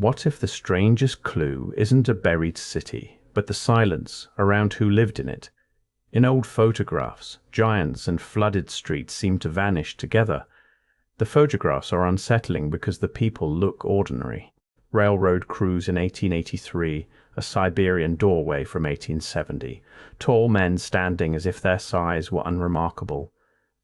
What if the strangest clue isn't a buried city, but the silence around who lived in it? In old photographs, giants and flooded streets seem to vanish together. The photographs are unsettling because the people look ordinary. Railroad crews in 1883, a Siberian doorway from 1870, tall men standing as if their size were unremarkable.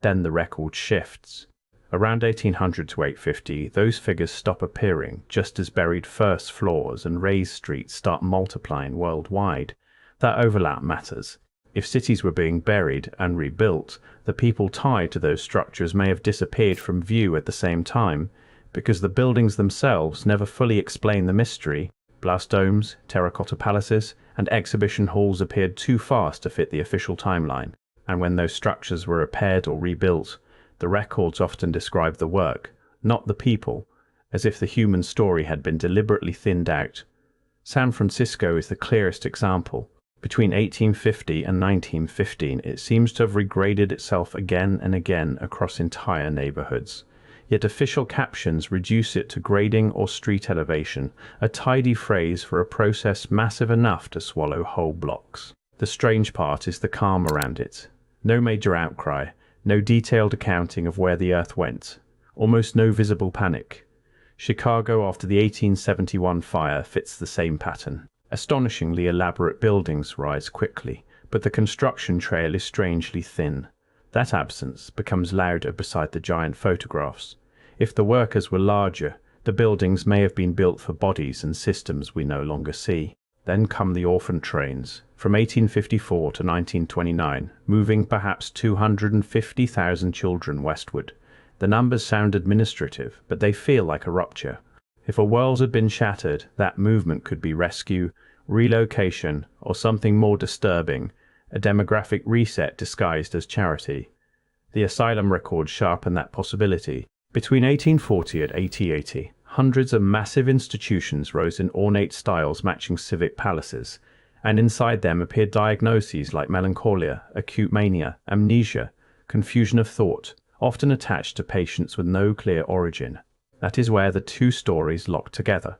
Then the record shifts. Around 1800 to 850, those figures stop appearing just as buried first floors and raised streets start multiplying worldwide. That overlap matters. If cities were being buried and rebuilt, the people tied to those structures may have disappeared from view at the same time, because the buildings themselves never fully explain the mystery. Blast domes, terracotta palaces, and exhibition halls appeared too fast to fit the official timeline, and when those structures were repaired or rebuilt, the records often describe the work, not the people, as if the human story had been deliberately thinned out. San Francisco is the clearest example. Between 1850 and 1915, it seems to have regraded itself again and again across entire neighborhoods. Yet official captions reduce it to grading or street elevation, a tidy phrase for a process massive enough to swallow whole blocks. The strange part is the calm around it. No major outcry, no detailed accounting of where the earth went, almost no visible panic. Chicago after the 1871 fire fits the same pattern. Astonishingly elaborate buildings rise quickly, but the construction trail is strangely thin. That absence becomes louder beside the giant photographs. If the workers were larger, the buildings may have been built for bodies and systems we no longer see. Then come the orphan trains, from 1854 to 1929, moving perhaps 250,000 children westward. The numbers sound administrative, but they feel like a rupture. If a world had been shattered, that movement could be rescue, relocation, or something more disturbing, a demographic reset disguised as charity. The asylum records sharpen that possibility. Between 1840 and 1880, hundreds of massive institutions rose in ornate styles matching civic palaces, and inside them appeared diagnoses like melancholia, acute mania, amnesia, confusion of thought, often attached to patients with no clear origin. That is where the two stories lock together.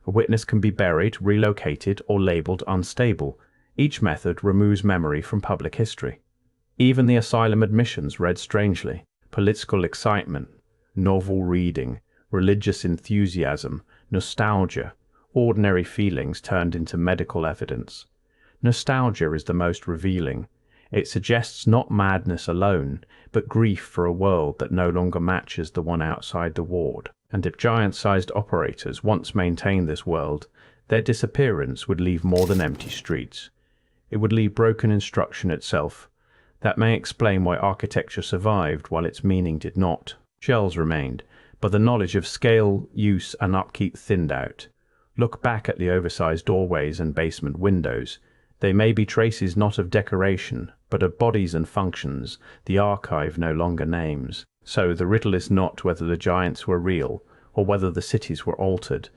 A witness can be buried, relocated, or labeled unstable. Each method removes memory from public history. Even the asylum admissions read strangely. Political excitement, novel reading, religious enthusiasm, nostalgia, ordinary feelings turned into medical evidence. Nostalgia is the most revealing. It suggests not madness alone, but grief for a world that no longer matches the one outside the ward. And if giant-sized operators once maintained this world, their disappearance would leave more than empty streets. It would leave broken instruction itself. That may explain why architecture survived while its meaning did not. Shells remained, but the knowledge of scale, use, and upkeep thinned out. Look back at the oversized doorways and basement windows. They may be traces not of decoration, but of bodies and functions the archive no longer names. So the riddle is not whether the giants were real, or whether the cities were altered.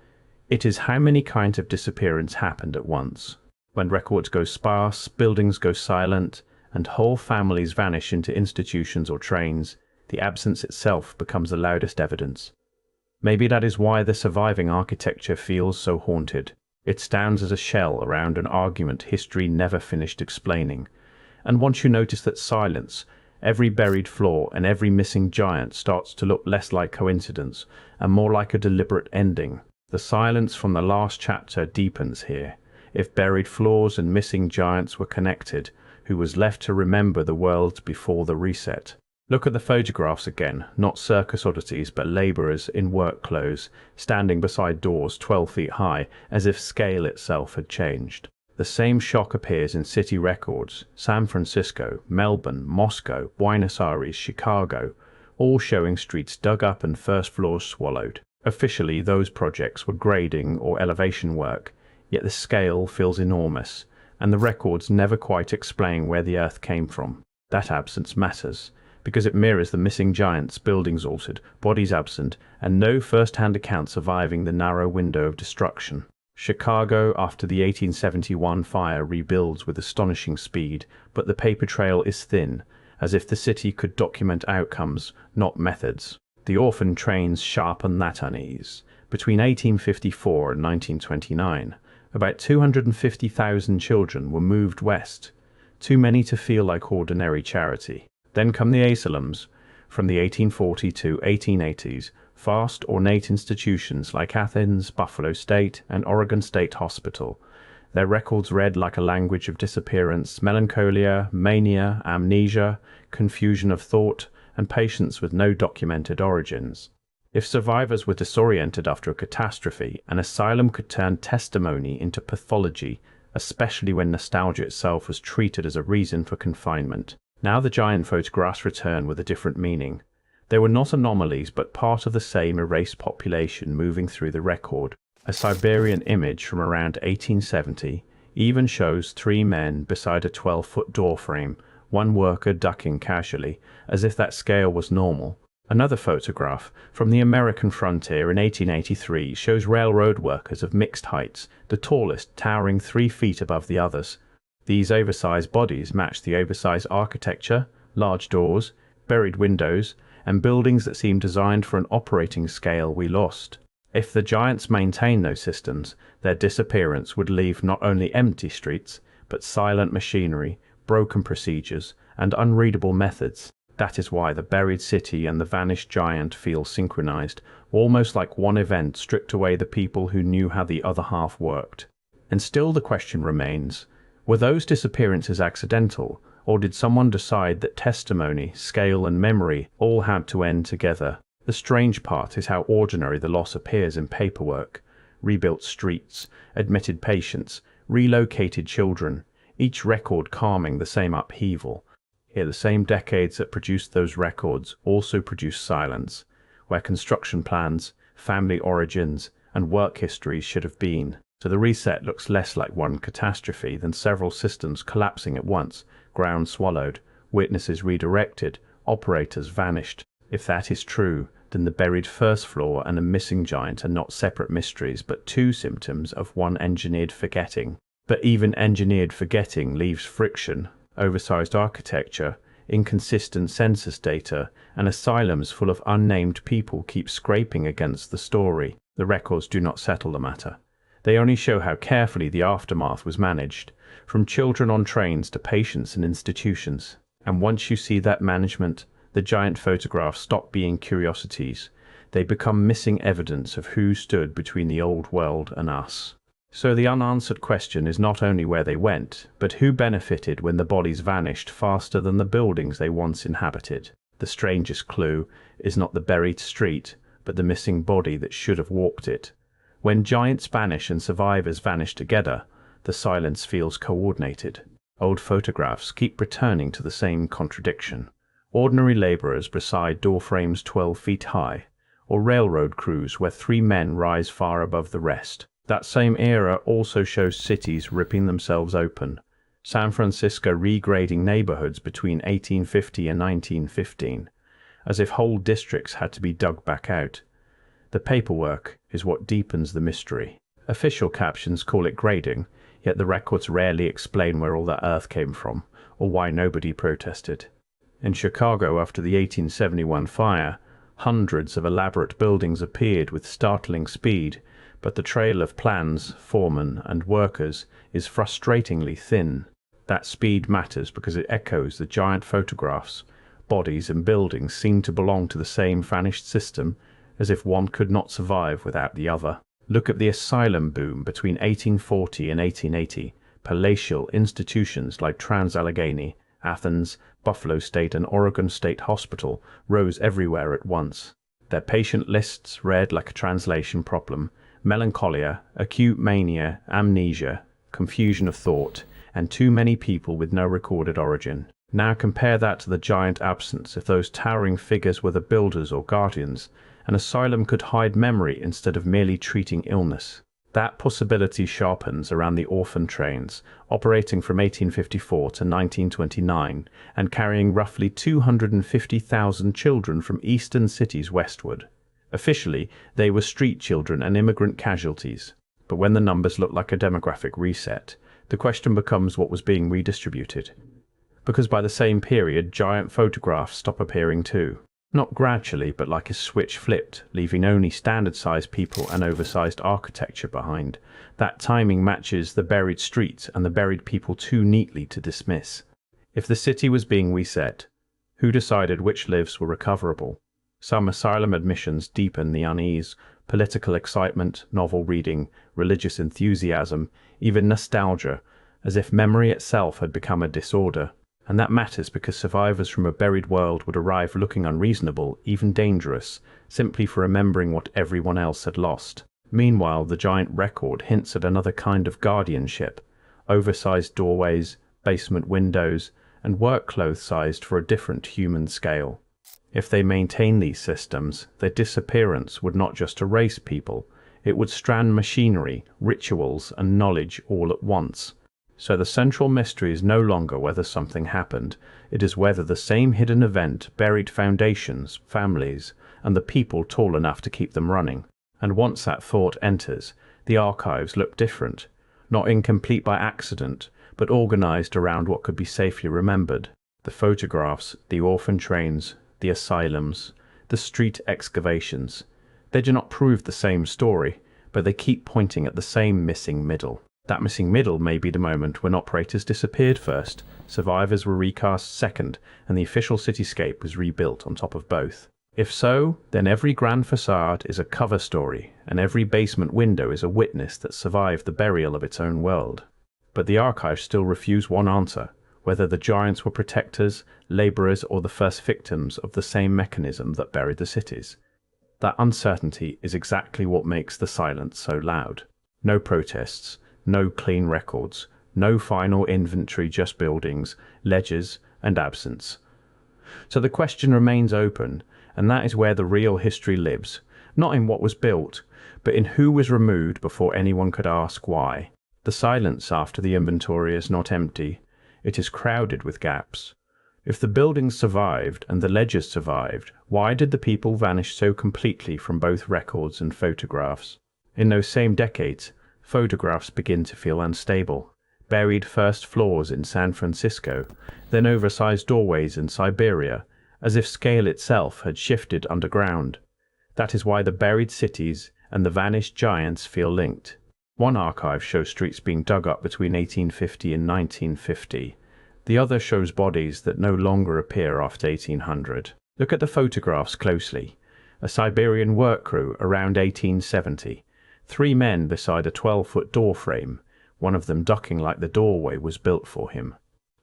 It is how many kinds of disappearance happened at once. When records go sparse, buildings go silent, and whole families vanish into institutions or trains, the absence itself becomes the loudest evidence. Maybe that is why the surviving architecture feels so haunted. It stands as a shell around an argument history never finished explaining. And once you notice that silence, every buried floor and every missing giant starts to look less like coincidence and more like a deliberate ending. The silence from the last chapter deepens here. If buried floors and missing giants were connected, who was left to remember the world before the reset? Look at the photographs again, not circus oddities but labourers in work clothes, standing beside doors 12 feet high, as if scale itself had changed. The same shock appears in city records, San Francisco, Melbourne, Moscow, Buenos Aires, Chicago, all showing streets dug up and first floors swallowed. Officially, those projects were grading or elevation work, yet the scale feels enormous, and the records never quite explain where the earth came from. That absence matters, because it mirrors the missing giants, buildings altered, bodies absent, and no first-hand account surviving the narrow window of destruction. Chicago, after the 1871 fire, rebuilds with astonishing speed, but the paper trail is thin, as if the city could document outcomes, not methods. The orphan trains sharpen that unease. Between 1854 and 1929, about 250,000 children were moved west, too many to feel like ordinary charity. Then come the asylums. From the 1840 to 1880s, vast ornate institutions like Athens, Buffalo State, and Oregon State Hospital. Their records read like a language of disappearance, melancholia, mania, amnesia, confusion of thought, and patients with no documented origins. If survivors were disoriented after a catastrophe, an asylum could turn testimony into pathology, especially when nostalgia itself was treated as a reason for confinement. Now the giant photographs return with a different meaning. They were not anomalies, but part of the same erased population moving through the record. A Siberian image from around 1870 even shows 3 men beside a 12-foot door frame, one worker ducking casually, as if that scale was normal. Another photograph from the American frontier in 1883 shows railroad workers of mixed heights, the tallest towering 3 feet above the others. These oversized bodies match the oversized architecture, large doors, buried windows, and buildings that seem designed for an operating scale we lost. If the giants maintained those systems, their disappearance would leave not only empty streets, but silent machinery, broken procedures, and unreadable methods. That is why the buried city and the vanished giant feel synchronized, almost like one event stripped away the people who knew how the other half worked. And still the question remains, were those disappearances accidental, or did someone decide that testimony, scale, and memory all had to end together? The strange part is how ordinary the loss appears in paperwork. Rebuilt streets, admitted patients, relocated children, each record calming the same upheaval. Here the same decades that produced those records also produce silence, where construction plans, family origins, and work histories should have been. So the reset looks less like one catastrophe than several systems collapsing at once, ground swallowed, witnesses redirected, operators vanished. If that is true, then the buried first floor and a missing giant are not separate mysteries, but 2 symptoms of one engineered forgetting. But even engineered forgetting leaves friction, oversized architecture, inconsistent census data, and asylums full of unnamed people keep scraping against the story. The records do not settle the matter. They only show how carefully the aftermath was managed, from children on trains to patients in institutions. And once you see that management, the giant photographs stop being curiosities. They become missing evidence of who stood between the old world and us. So the unanswered question is not only where they went, but who benefited when the bodies vanished faster than the buildings they once inhabited. The strangest clue is not the buried street, but the missing body that should have walked it. When giants vanish and survivors vanish together, the silence feels coordinated. Old photographs keep returning to the same contradiction. Ordinary laborers beside door frames 12 feet high, or railroad crews where 3 men rise far above the rest. That same era also shows cities ripping themselves open. San Francisco regrading neighborhoods between 1850 and 1915, as if whole districts had to be dug back out. The paperwork is what deepens the mystery. Official captions call it grading, yet the records rarely explain where all that earth came from, or why nobody protested. In Chicago after the 1871 fire, hundreds of elaborate buildings appeared with startling speed, but the trail of plans, foremen, and workers is frustratingly thin. That speed matters because it echoes the giant photographs. Bodies and buildings seem to belong to the same vanished system, as if one could not survive without the other. Look at the asylum boom between 1840 and 1880. Palatial institutions like Trans-Allegheny, Athens, Buffalo State, and Oregon State Hospital rose everywhere at once. Their patient lists read like a translation problem: melancholia, acute mania, amnesia, confusion of thought, and too many people with no recorded origin. Now compare that to the giant absence. If those towering figures were the builders or guardians, an asylum could hide memory instead of merely treating illness. That possibility sharpens around the orphan trains, operating from 1854 to 1929 and carrying roughly 250,000 children from eastern cities westward. Officially, they were street children and immigrant casualties. But when the numbers look like a demographic reset, the question becomes what was being redistributed. Because by the same period, giant photographs stop appearing too. Not gradually, but like a switch flipped, leaving only standard-sized people and oversized architecture behind. That timing matches the buried streets and the buried people too neatly to dismiss. If the city was being reset, who decided which lives were recoverable? Some asylum admissions deepen the unease, political excitement, novel reading, religious enthusiasm, even nostalgia, as if memory itself had become a disorder. And that matters because survivors from a buried world would arrive looking unreasonable, even dangerous, simply for remembering what everyone else had lost. Meanwhile, the giant record hints at another kind of guardianship: oversized doorways, basement windows, and work clothes sized for a different human scale. If they maintain these systems, their disappearance would not just erase people, it would strand machinery, rituals, and knowledge all at once. So the central mystery is no longer whether something happened, it is whether the same hidden event buried foundations, families, and the people tall enough to keep them running. And once that thought enters, the archives look different, not incomplete by accident, but organized around what could be safely remembered. The photographs, the orphan trains, the asylums, the street excavations. They do not prove the same story, but they keep pointing at the same missing middle. That missing middle may be the moment when operators disappeared first, survivors were recast second, and the official cityscape was rebuilt on top of both. If so, then every grand facade is a cover story, and every basement window is a witness that survived the burial of its own world. But the archives still refuse one answer: whether the giants were protectors, laborers, or the first victims of the same mechanism that buried the cities. That uncertainty is exactly what makes the silence so loud. No protests, no clean records, no final inventory, just buildings, ledgers, and absence. So the question remains open, and that is where the real history lives, not in what was built, but in who was removed before anyone could ask why. The silence after the inventory is not empty, it is crowded with gaps. If the buildings survived and the ledgers survived, why did the people vanish so completely from both records and photographs? In those same decades, photographs begin to feel unstable. Buried first floors in San Francisco, then oversized doorways in Siberia, as if scale itself had shifted underground. That is why the buried cities and the vanished giants feel linked. One archive shows streets being dug up between 1850 and 1950. The other shows bodies that no longer appear after 1800. Look at the photographs closely. A Siberian work crew around 1870. 3 men beside a 12-foot door frame, one of them ducking like the doorway was built for him.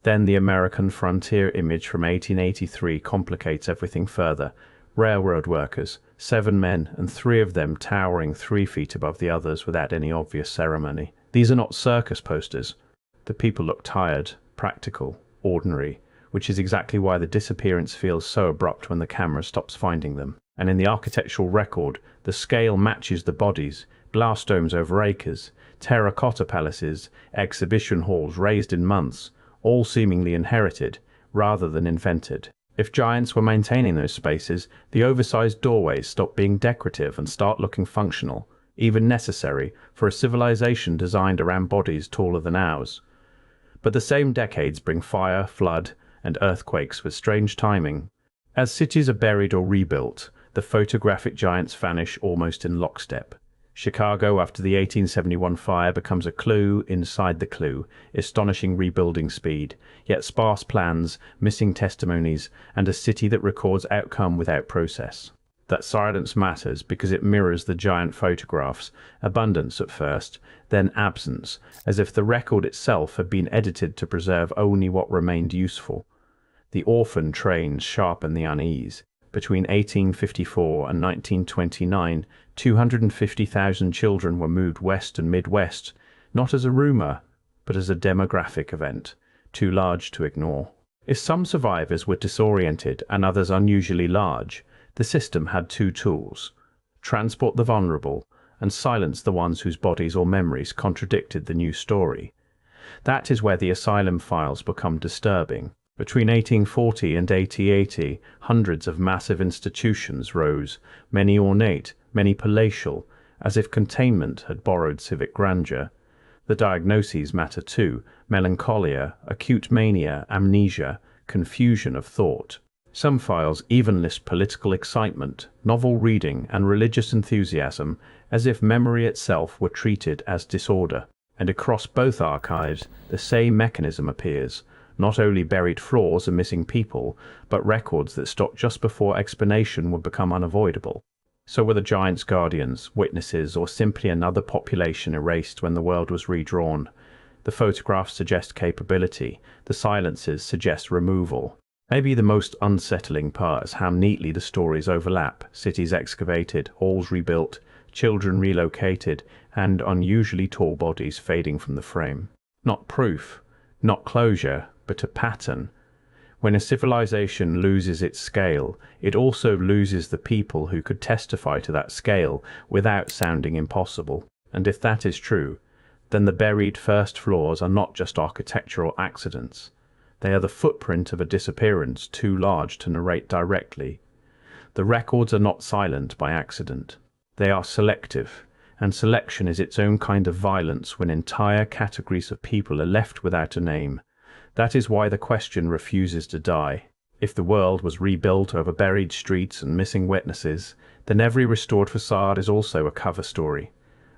Then the American frontier image from 1883 complicates everything further. Railroad workers, 7 men, and 3 of them towering 3 feet above the others without any obvious ceremony. These are not circus posters. The people look tired, practical, ordinary, which is exactly why the disappearance feels so abrupt when the camera stops finding them. And in the architectural record, the scale matches the bodies: blast domes over acres, terracotta palaces, exhibition halls raised in months, all seemingly inherited rather than invented. If giants were maintaining those spaces, the oversized doorways stop being decorative and start looking functional, even necessary for a civilization designed around bodies taller than ours. But the same decades bring fire, flood, and earthquakes with strange timing. As cities are buried or rebuilt, the photographic giants vanish almost in lockstep. Chicago after the 1871 fire becomes a clue inside the clue, astonishing rebuilding speed, yet sparse plans, missing testimonies, and a city that records outcome without process. That silence matters because it mirrors the giant photographs: abundance at first, then absence, as if the record itself had been edited to preserve only what remained useful. The orphan trains sharpen the unease. Between 1854 and 1929, 250,000 children were moved west and Midwest, not as a rumor, but as a demographic event, too large to ignore. If some survivors were disoriented and others unusually large, the system had 2 tools: transport the vulnerable and silence the ones whose bodies or memories contradicted the new story. That is where the asylum files become disturbing. Between 1840 and 1880, hundreds of massive institutions rose, many ornate, many palatial, as if containment had borrowed civic grandeur. The diagnoses matter too: melancholia, acute mania, amnesia, confusion of thought. Some files even list political excitement, novel reading, and religious enthusiasm as if memory itself were treated as disorder. And across both archives, the same mechanism appears. Not only buried floors and missing people, but records that stop just before explanation would become unavoidable. So were the giants guardians, witnesses, or simply another population erased when the world was redrawn? The photographs suggest capability, the silences suggest removal. Maybe the most unsettling part is how neatly the stories overlap: cities excavated, halls rebuilt, children relocated, and unusually tall bodies fading from the frame. Not proof, not closure, but a pattern. When a civilization loses its scale, it also loses the people who could testify to that scale without sounding impossible. And if that is true, then the buried first floors are not just architectural accidents. They are the footprint of a disappearance too large to narrate directly. The records are not silent by accident. They are selective, and selection is its own kind of violence when entire categories of people are left without a name. That is why the question refuses to die. If the world was rebuilt over buried streets and missing witnesses, then every restored facade is also a cover story.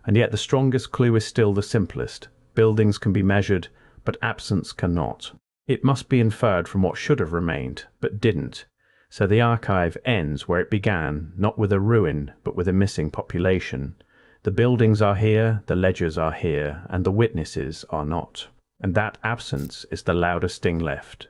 And yet the strongest clue is still the simplest. Buildings can be measured, but absence cannot. It must be inferred from what should have remained, but didn't. So the archive ends where it began, not with a ruin, but with a missing population. The buildings are here, the ledgers are here, and the witnesses are not. And that absence is the loudest thing left.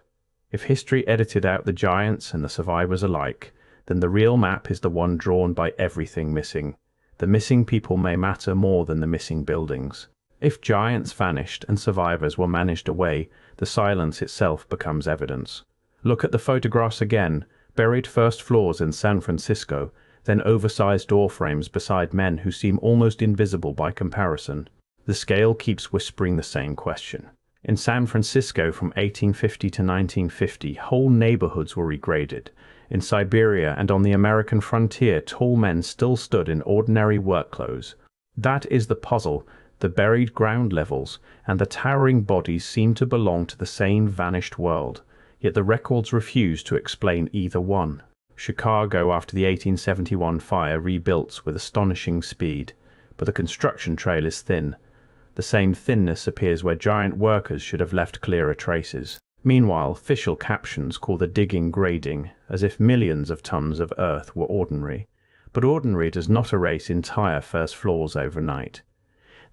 If history edited out the giants and the survivors alike, then the real map is the one drawn by everything missing. The missing people may matter more than the missing buildings. If giants vanished and survivors were managed away, the silence itself becomes evidence. Look at the photographs again: buried first floors in San Francisco, then oversized door frames beside men who seem almost invisible by comparison. The scale keeps whispering the same question. In San Francisco from 1850 to 1950, whole neighborhoods were regraded. In Siberia and on the American frontier, tall men still stood in ordinary work clothes. That is the puzzle. The buried ground levels and the towering bodies seem to belong to the same vanished world, yet the records refuse to explain either one. Chicago after the 1871 fire rebuilt with astonishing speed, but the construction trail is thin. The same thinness appears where giant workers should have left clearer traces. Meanwhile, official captions call the digging grading, as if millions of tons of earth were ordinary. But ordinary does not erase entire first floors overnight.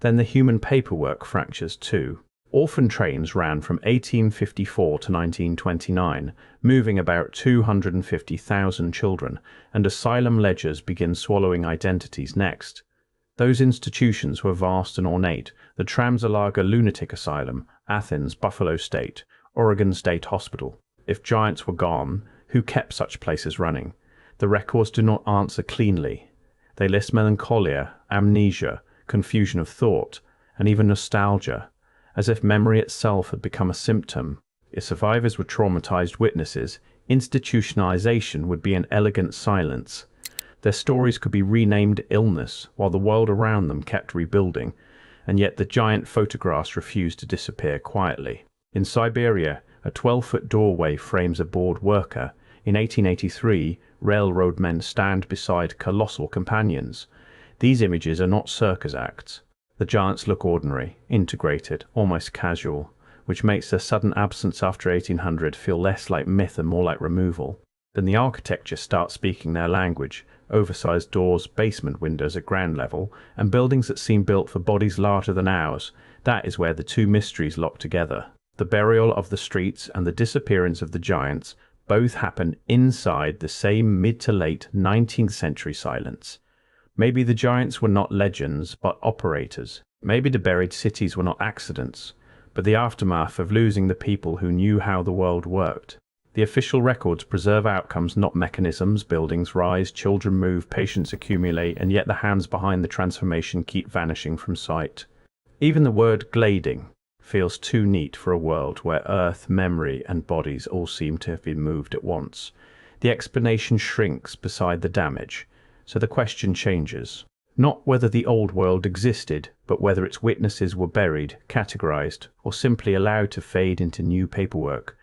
Then the human paperwork fractures too. Orphan trains ran from 1854 to 1929, moving about 250,000 children, and asylum ledgers begin swallowing identities next. Those institutions were vast and ornate: the Translager Lunatic Asylum, Athens, Buffalo State, Oregon State Hospital. If giants were gone, who kept such places running? The records do not answer cleanly. They list melancholia, amnesia, confusion of thought, and even nostalgia, as if memory itself had become a symptom. If survivors were traumatized witnesses, institutionalization would be an elegant silence. Their stories could be renamed illness, while the world around them kept rebuilding, and yet the giant photographs refused to disappear quietly. In Siberia, a 12-foot doorway frames a bored worker. In 1883, railroad men stand beside colossal companions. These images are not circus acts. The giants look ordinary, integrated, almost casual, which makes their sudden absence after 1800 feel less like myth and more like removal. Then the architecture starts speaking their language: oversized doors, basement windows at ground level, and buildings that seem built for bodies larger than ours. That is where the two mysteries lock together. The burial of the streets and the disappearance of the giants both happen inside the same mid to late 19th century silence. Maybe the giants were not legends, but operators. Maybe the buried cities were not accidents, but the aftermath of losing the people who knew how the world worked. The official records preserve outcomes, not mechanisms. Buildings rise, children move, patients accumulate, and yet the hands behind the transformation keep vanishing from sight. Even the word glading feels too neat for a world where earth, memory, and bodies all seem to have been moved at once. The explanation shrinks beside the damage, so the question changes. Not whether the old world existed, but whether its witnesses were buried, categorized, or simply allowed to fade into new paperwork.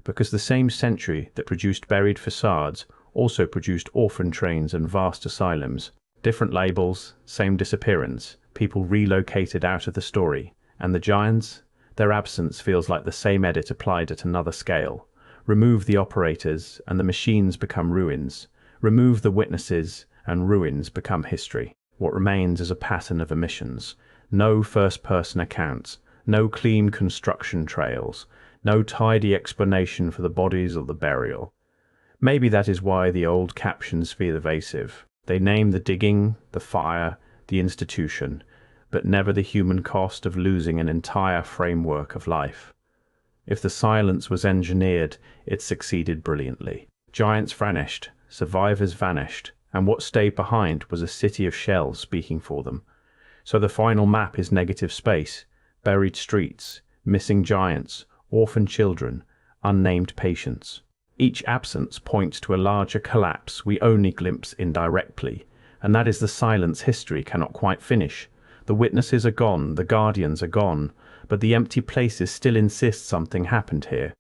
because the same century that produced buried facades also produced orphan trains and vast asylums. Different labels, same disappearance, people relocated out of the story. And the giants? Their absence feels like the same edit applied at another scale. Remove the operators, and the machines become ruins. Remove the witnesses, and ruins become history. What remains is a pattern of omissions. No first-person accounts, no clean construction trails, no tidy explanation for the bodies or the burial. Maybe that is why the old captions feel evasive. They name the digging, the fire, the institution, but never the human cost of losing an entire framework of life. If the silence was engineered, it succeeded brilliantly. Giants vanished, survivors vanished, and what stayed behind was a city of shells speaking for them. So the final map is negative space, buried streets, missing giants, orphan children, unnamed patients. Each absence points to a larger collapse we only glimpse indirectly, and that is the silence history cannot quite finish. The witnesses are gone, the guardians are gone, but the empty places still insist something happened here.